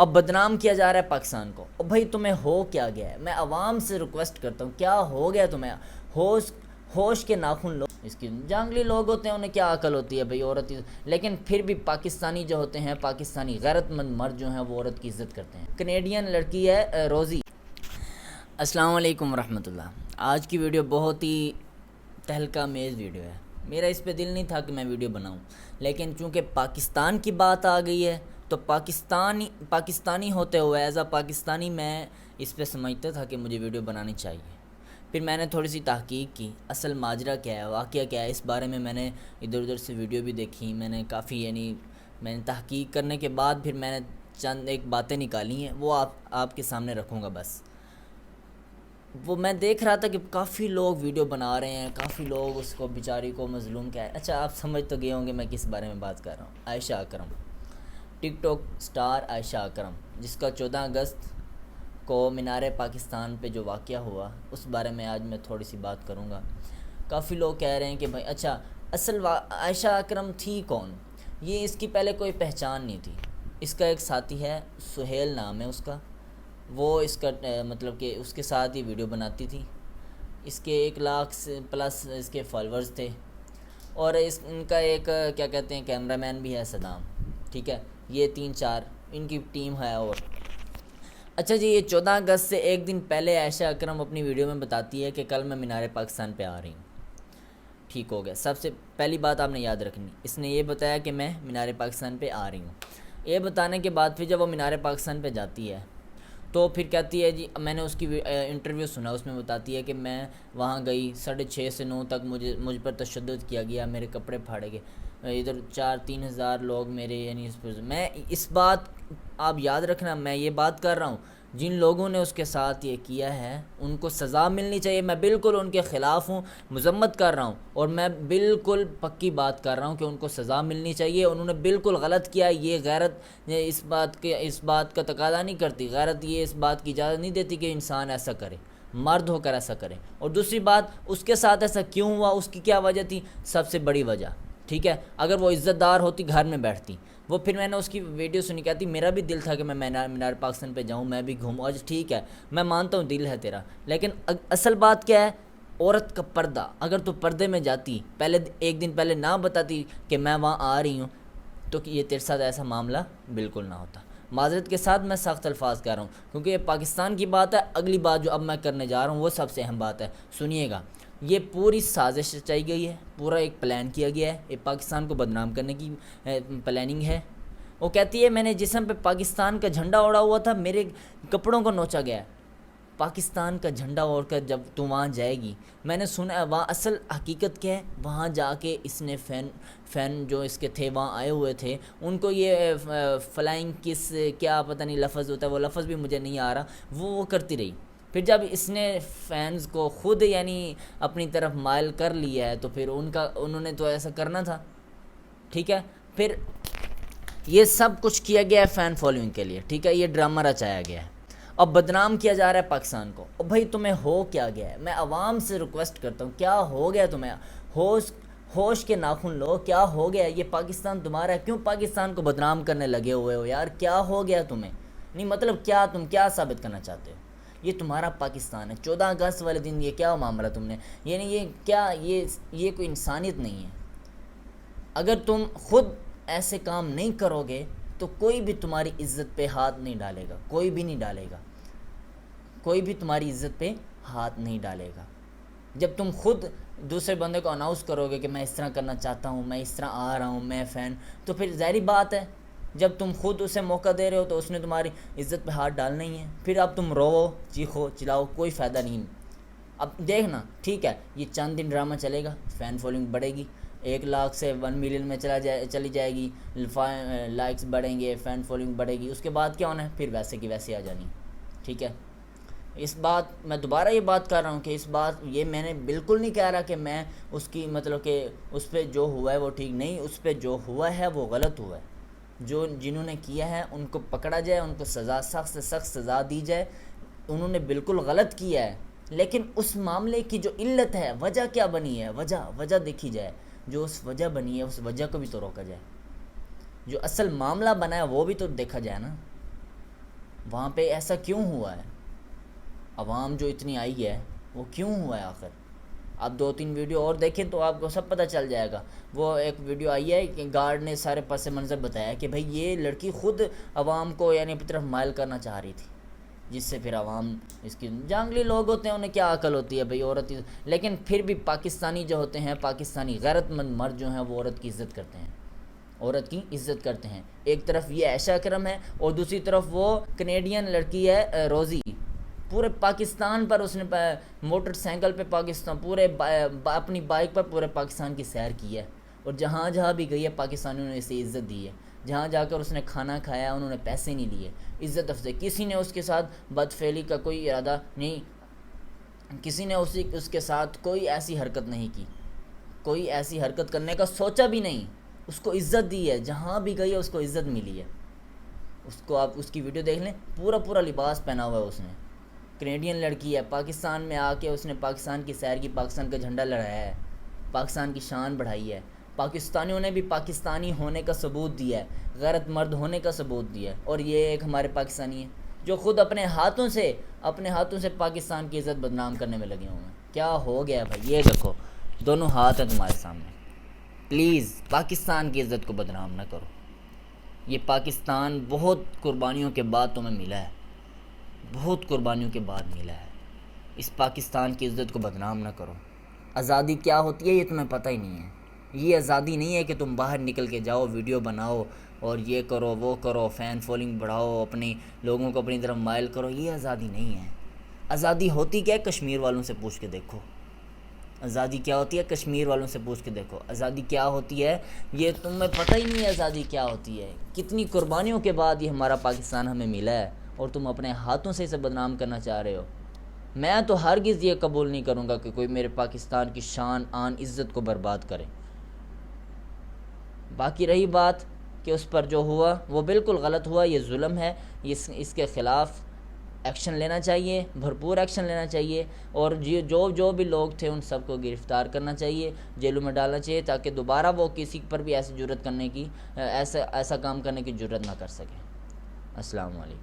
اب بدنام کیا جا رہا ہے پاکستان کو. اور بھائی تمہیں ہو کیا گیا ہے؟ میں عوام سے ریکویسٹ کرتا ہوں, کیا ہو گیا تمہیں؟ ہوش کے ناخن لو. اس کی جنگلی لوگ ہوتے ہیں, انہیں کیا عقل ہوتی ہے بھائی عورت, لیکن پھر بھی پاکستانی جو ہوتے ہیں, پاکستانی غیرت مند مرد جو ہیں, وہ عورت کی عزت کرتے ہیں. کینیڈین لڑکی ہے روزی. السلام علیکم ورحمۃ اللہ. آج کی ویڈیو بہت ہی تہلکہ میز ویڈیو ہے. میرا اس پہ دل نہیں تھا کہ میں ویڈیو بناؤں, لیکن چونکہ پاکستان کی بات آ گئی ہے تو پاکستانی ہوتے ہوئے ایز اے پاکستانی میں اس پہ سمجھتا تھا کہ مجھے ویڈیو بنانی چاہیے. پھر میں نے تھوڑی سی تحقیق کی, اصل ماجرا کیا ہے, واقعہ کیا ہے, اس بارے میں میں نے ادھر ادھر سے ویڈیو بھی دیکھی. میں نے کافی میں نے تحقیق کرنے کے بعد پھر میں نے چند ایک باتیں نکالی ہیں, وہ آپ کے سامنے رکھوں گا. بس وہ میں دیکھ رہا تھا کہ کافی لوگ ویڈیو بنا رہے ہیں, کافی لوگ اس کو بیچاری کو مظلوم کیا ہے. اچھا آپ سمجھ تو گئے ہوں گے میں کس بارے میں بات کر رہا ہوں. عائشہ اکرم, ٹک ٹاک سٹار عائشہ اکرم, جس کا 14 اگست کو مینار پاکستان پہ جو واقعہ ہوا, اس بارے میں آج میں تھوڑی سی بات کروں گا. کافی لوگ کہہ رہے ہیں کہ بھائی اچھا اصل عائشہ اکرم تھی کون؟ یہ اس کی پہلے کوئی پہچان نہیں تھی. اس کا ایک ساتھی ہے, سہیل نام ہے اس کا, وہ اس کا مطلب کہ اس کے ساتھ ہی ویڈیو بناتی تھی. اس کے 1 لاکھ سے پلس اس کے فالورز تھے, اور ان کا ایک کیا کہتے ہیں کیمرہ مین بھی ہے صدام. ٹھیک ہے, یہ 3-4 ان کی ٹیم ہے. اور اچھا جی, یہ 14 اگست سے ایک دن پہلے عائشہ اکرم اپنی ویڈیو میں بتاتی ہے کہ کل میں مینار پاکستان پہ آ رہی ہوں. ٹھیک ہو گیا. سب سے پہلی بات آپ نے یاد رکھنی, اس نے یہ بتایا کہ میں مینار پاکستان پہ آ رہی ہوں. یہ بتانے کے بعد پھر جب وہ مینار پاکستان پہ جاتی ہے تو پھر کہتی ہے جی, میں نے اس کی انٹرویو سنا, اس میں بتاتی ہے کہ میں وہاں گئی 6:30 سے 9 تک مجھ پر تشدد کیا گیا, میرے کپڑے پھاڑے گئے, ادھر 3 ہزار لوگ میرے میں اس بات آپ یاد رکھنا, میں یہ بات کر رہا ہوں جن لوگوں نے اس کے ساتھ یہ کیا ہے ان کو سزا ملنی چاہیے. میں بالکل ان کے خلاف ہوں, مذمت کر رہا ہوں, اور میں بالکل پکی بات کر رہا ہوں کہ ان کو سزا ملنی چاہیے. انہوں نے بالکل غلط کیا. یہ غیرت اس بات کا تقاضا نہیں کرتی, غیرت یہ اس بات کی اجازت نہیں دیتی کہ انسان ایسا کرے, مرد ہو کر ایسا کرے. اور دوسری بات, اس کے ساتھ ایسا کیوں ہوا, اس کی کیا وجہ تھی, سب سے بڑی وجہ, ٹھیک ہے, اگر وہ عزت دار ہوتی گھر میں بیٹھتی. وہ پھر میں نے اس کی ویڈیو سنی, کہتی میرا بھی دل تھا کہ میں مینار پاکستان پہ جاؤں, میں بھی گھوموں. آج ٹھیک ہے, میں مانتا ہوں دل ہے تیرا, لیکن اصل بات کیا ہے, عورت کا پردہ. اگر تو پردے میں جاتی, پہلے ایک دن پہلے نہ بتاتی کہ میں وہاں آ رہی ہوں, تو یہ تیرے ساتھ ایسا معاملہ بالکل نہ ہوتا. معذرت کے ساتھ میں سخت الفاظ کہہ رہا ہوں, کیونکہ یہ پاکستان کی بات ہے. اگلی بات جو اب میں کرنے جا رہا ہوں وہ سب سے اہم بات ہے, سنیے گا. یہ پوری سازش رچائی گئی ہے, پورا ایک پلان کیا گیا ہے, یہ پاکستان کو بدنام کرنے کی پلاننگ ہے. وہ کہتی ہے میں نے جسم پہ پاکستان کا جھنڈا اوڑا ہوا تھا, میرے کپڑوں کو نوچا گیا ہے. پاکستان کا جھنڈا اوڑھ کر جب تو وہاں جائے گی, میں نے سنا وہاں اصل حقیقت کیا ہے, وہاں جا کے اس نے فین جو اس کے تھے وہاں آئے ہوئے تھے, ان کو یہ فلائنگ کس کیا پتہ نہیں لفظ ہوتا ہے, وہ لفظ بھی مجھے نہیں آ رہا, وہ کرتی رہی. پھر جب اس نے فینز کو خود اپنی طرف مائل کر لیا ہے, تو پھر انہوں نے تو ایسا کرنا تھا. ٹھیک ہے, پھر یہ سب کچھ کیا گیا ہے فین فالوئنگ کے لیے. ٹھیک ہے, یہ ڈرامہ رچایا گیا ہے. اب بدنام کیا جا رہا ہے پاکستان کو. اور بھائی تمہیں ہو کیا گیا ہے؟ میں عوام سے ریکویسٹ کرتا ہوں, کیا ہو گیا تمہیں؟ ہوش کے ناخن لو, کیا ہو گیا؟ یہ پاکستان تمہارا ہے, کیوں پاکستان کو بدنام کرنے لگے ہوئے ہو یار؟ کیا ہو گیا تمہیں؟ نہیں مطلب کیا, تم کیا ثابت کرنا چاہتے ہو؟ یہ تمہارا پاکستان ہے. 14 اگست والے دن یہ کیا معاملہ تم نے, یہ کیا, یہ کوئی انسانیت نہیں ہے. اگر تم خود ایسے کام نہیں کرو گے تو کوئی بھی تمہاری عزت پہ ہاتھ نہیں ڈالے گا, کوئی بھی نہیں ڈالے گا, کوئی بھی تمہاری عزت پہ ہاتھ نہیں ڈالے گا. جب تم خود دوسرے بندے کو اناؤنس کرو گے کہ میں اس طرح کرنا چاہتا ہوں, میں اس طرح آ رہا ہوں, میں فین, تو پھر ظاہری بات ہے جب تم خود اسے موقع دے رہے ہو تو اس نے تمہاری عزت پہ ہاتھ ڈالنا ہی ہے. پھر اب تم رو, چیخو, چلاؤ, کوئی فائدہ نہیں. اب دیکھنا, ٹھیک ہے, یہ چند دن ڈرامہ چلے گا, فین فالوئنگ بڑھے گی, 1 لاکھ سے 1 ملین میں چلی جائے گی, لائکس بڑھیں گے, فین فالوئنگ بڑھے گی. اس کے بعد کیا ہونا ہے, پھر ویسے کی ویسے آ جانی. ٹھیک ہے, اس بات میں دوبارہ یہ بات کر رہا ہوں کہ یہ میں نے بالکل نہیں کہہ رہا کہ میں اس کی مطلب کہ اس پہ جو ہوا ہے وہ ٹھیک نہیں, اس پہ جو ہوا ہے وہ غلط ہوا ہے. جنہوں نے کیا ہے ان کو پکڑا جائے, ان کو سخت سے سخت سزا دی جائے. انہوں نے بالکل غلط کیا ہے, لیکن اس معاملے کی جو علت ہے, وجہ کیا بنی ہے, وجہ دیکھی جائے. جو اس وجہ بنی ہے اس وجہ کو بھی تو روکا جائے. جو اصل معاملہ بنا ہے وہ بھی تو دیکھا جائے نا. وہاں پہ ایسا کیوں ہوا ہے؟ عوام جو اتنی آئی ہے وہ کیوں ہوا ہے آخر؟ آپ 2-3 ویڈیو اور دیکھیں تو آپ کو سب پتہ چل جائے گا. وہ ایک ویڈیو آئی ہے کہ گارڈ نے سارے پس منظر بتایا کہ بھئی یہ لڑکی خود عوام کو یعنی اپنی طرف مائل کرنا چاہ رہی تھی، جس سے پھر عوام اس کی جانگلی لوگ ہوتے ہیں، انہیں کیا عقل ہوتی ہے بھئی عورت. لیکن پھر بھی پاکستانی جو ہوتے ہیں، پاکستانی غیرت مند مرد جو ہیں، وہ عورت کی عزت کرتے ہیں، عورت کی عزت کرتے ہیں. ایک طرف یہ عائشہ اکرم ہے اور دوسری طرف وہ کینیڈین لڑکی ہے روزی. پورے پاکستان پر اس نے موٹر سائیکل پہ پاکستان پورے اپنی بائک پر پورے پاکستان کی سیر کی ہے، اور جہاں جہاں بھی گئی ہے پاکستانیوں نے اسے عزت دی ہے. جہاں جا کر اس نے کھانا کھایا انہوں نے پیسے نہیں لیے، عزت افزائی. کسی نے اس کے ساتھ بدفعلی کا کوئی ارادہ نہیں، کسی نے اس کے ساتھ کوئی ایسی حرکت نہیں کی، کوئی ایسی حرکت کرنے کا سوچا بھی نہیں. اس کو عزت دی ہے، جہاں بھی گئی ہے اس کو عزت ملی ہے. اس کو آپ اس کی ویڈیو دیکھ لیں، پورا لباس پہنا ہوا ہے اس نے. کینیڈین لڑکی ہے، پاکستان میں آ کے اس نے پاکستان کی سیر کی، پاکستان کا جھنڈا لہرایا ہے، پاکستان کی شان بڑھائی ہے. پاکستانیوں نے بھی پاکستانی ہونے کا ثبوت دیا ہے، غیرت مرد ہونے کا ثبوت دیا ہے. اور یہ ایک ہمارے پاکستانی ہیں جو خود اپنے ہاتھوں سے پاکستان کی عزت بدنام کرنے میں لگے ہوئے ہیں. کیا ہو گیا بھائی؟ یہ دیکھو دونوں ہاتھ ہیں تمہارے سامنے. پلیز پاکستان کی عزت کو بدنام نہ کرو. یہ پاکستان بہت قربانیوں کے بعد تمہیں ملا ہے، بہت قربانیوں کے بعد ملا ہے. اس پاکستان کی عزت کو بدنام نہ کرو. آزادی کیا ہوتی ہے یہ تمہیں پتہ ہی نہیں ہے. یہ آزادی نہیں ہے کہ تم باہر نکل کے جاؤ، ویڈیو بناؤ اور یہ کرو وہ کرو، فین فالوئنگ بڑھاؤ، اپنی لوگوں کو اپنی طرف مائل کرو. یہ آزادی نہیں ہے. آزادی ہوتی کیا ہے؟ کشمیر والوں سے پوچھ کے دیکھو. آزادی کیا ہوتی ہے؟ کشمیر والوں سے پوچھ کے دیکھو. آزادی کیا ہوتی ہے یہ تمہیں پتہ ہی نہیں ہے. آزادی کیا ہوتی ہے؟ کتنی قربانیوں کے بعد یہ ہمارا پاکستان ہمیں ملا ہے، اور تم اپنے ہاتھوں سے اسے بدنام کرنا چاہ رہے ہو. میں تو ہرگز یہ قبول نہیں کروں گا کہ کوئی میرے پاکستان کی شان آن عزت کو برباد کرے. باقی رہی بات کہ اس پر جو ہوا وہ بالکل غلط ہوا، یہ ظلم ہے. اس کے خلاف ایکشن لینا چاہیے، بھرپور ایکشن لینا چاہیے، اور جو بھی لوگ تھے ان سب کو گرفتار کرنا چاہیے، جیلوں میں ڈالنا چاہیے، تاکہ دوبارہ وہ کسی پر بھی ایسی جرات کرنے کی ایسا کام کرنے کی جرات نہ کر سکے. السلام علیکم.